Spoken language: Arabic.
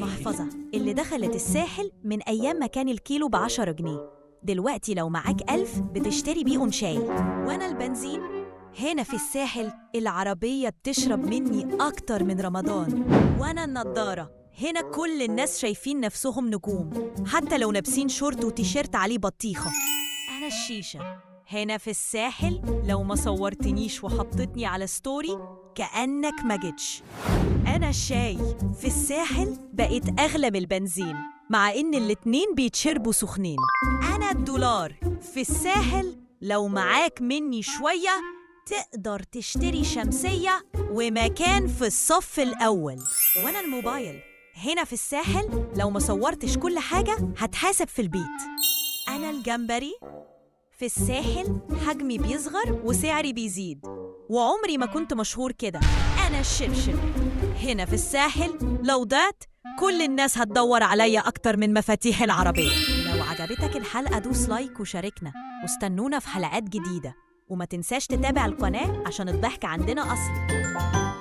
المحفظة اللي دخلت الساحل من أيام ما كان الكيلو ب10 جنيه. دلوقتي لو معاك 1000 بتشتري بيهم شاي. وأنا البنزين هنا في الساحل العربية بتشرب مني أكتر من رمضان. وأنا النضارة هنا كل الناس شايفين نفسهم نجوم حتى لو لابسين شورت وتيشيرت عليه بطيخة. أنا الشيشة هنا في الساحل لو ما صورتنيش وحطتني على ستوري كأنك ما جيتش. أنا الشاي في الساحل بقيت أغلى من البنزين مع إن الاتنين بيتشربوا سخنين. أنا الدولار في الساحل لو معاك مني شوية تقدر تشتري شمسية ومكان في الصف الأول. وأنا الموبايل هنا في الساحل لو ما صورتش كل حاجة هتحاسب في البيت. أنا الجمبري في الساحل حجمي بيصغر وسعري بيزيد وعمري ما كنت مشهور كده. أنا الشبشب هنا في الساحل لو ضعت كل الناس هتدور عليا أكتر من مفاتيح العربية. لو عجبتك الحلقة دوس لايك وشاركنا واستنونا في حلقات جديدة وما تنساش تتابع القناة عشان الضحك عندنا أصلي.